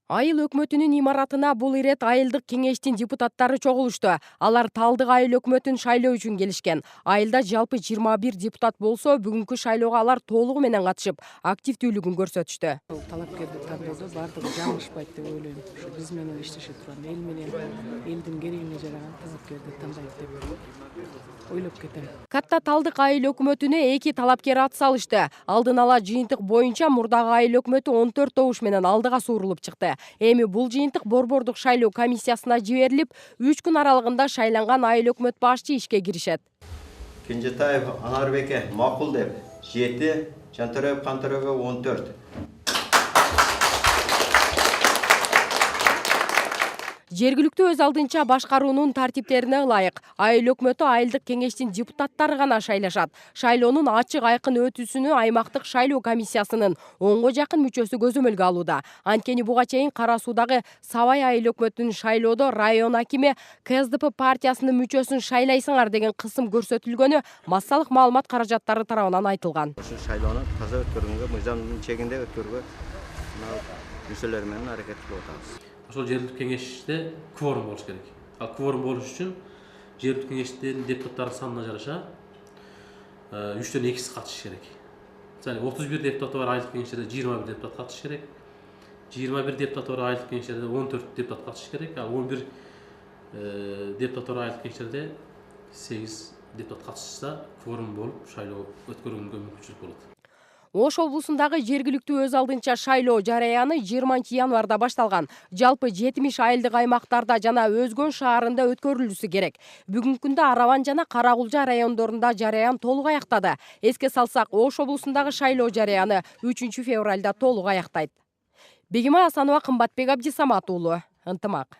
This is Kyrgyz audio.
Айыл өкмөтүнүн имаратына бул ирет айылдык кеңештин депутаттары чогулушту. Алар Талдык айыл өкмөтүн шайлоо үчүн келишкен. Айылда жалпы 21 депутат болсо, бүгүнкү шайлоого алар толугу менен катышып, активдүүлүгүн көрсөтүштү. Талапкерди тандоодо баардыгы жаңылышпайт деп ойлойм. Ушу биз менен иштеше турган, эл менен элдин керегине жараган талапкерди тандайт деп ойлоп кетем. Катта Талдык айыл өкмөтүнө 2 талапкер ат салышты. Алдын ала жыйынтык боюнча мурдагы айыл өкмөтү 14 добуш менен алдыга суурулуп чыкты. Эми бул жыйынтык борбордук шайлоо комиссиясына жиберилип, 3 күн аралыгында шайланган айыл өкмөт башчы ишке киришет. Кенжетаев Аңарбеке макул деп 7, Жантөреев Кантөреевге 14. Жергиликтүү өз алдынча башкаруунун тартиптерине ылайык айыл өкмөтү айылдык кеңештин депутаттары гана шайлашат. Шайлоонун ачык айкын өтүүсүнү аймактык шайлоо комиссиясынын 10го жакын мүчөсү көзөмөлгө алууда. Анткени буга чейин Кара Суудагы Сабай айыл өкмөтүнүн шайлоодо район акими КСДП партиясынын мүчөсүн шайлайсыңар деген кысым көрсөтүлгөнү массалык маалымат каражаттары тарабынан айтылган. Ушу шайлоону таза өткөргөнгө, мыйзамдын чегинде өткөргөнгө мүчөлөр менен аракет кылып атабыз. Ошол жергиликтүү кеңеште кворум болуш керек. Ал кворум болуш үчүн жергиликтүү кеңештин депутаттарынын санына жараша 3төн 2си катышыш керек. Мисалы 31 депутаты бар айылдык кеңештерде 21 депутат катышыш керек. 21 депутаты бар айылдык кеңештерде 14 депутат катышыш керек. Ал 11 депутаты бар айылдык кеңештерде 8 депутат катышса кворум болуп шайлоо өткөргөнгө мүмкүнчүлүк болот. Ош облусундагы жергиликтүү өз алдынча шайлоо жарыяны 20 январда башталган. Жалпы 70 айылдык аймактарда жана Өзгөн шаарында өткөрүлүшү керек. Бүгүнкү күндө Араван жана Карагулжа райондорунда жарыян толук аяктады. Эске салсак, Ош облусундагы шайлоо жарыяны 3 февралда толук аяктайт. Бегимай Асанова, Кымбатбек Абдисамат уулу, Ынтымак.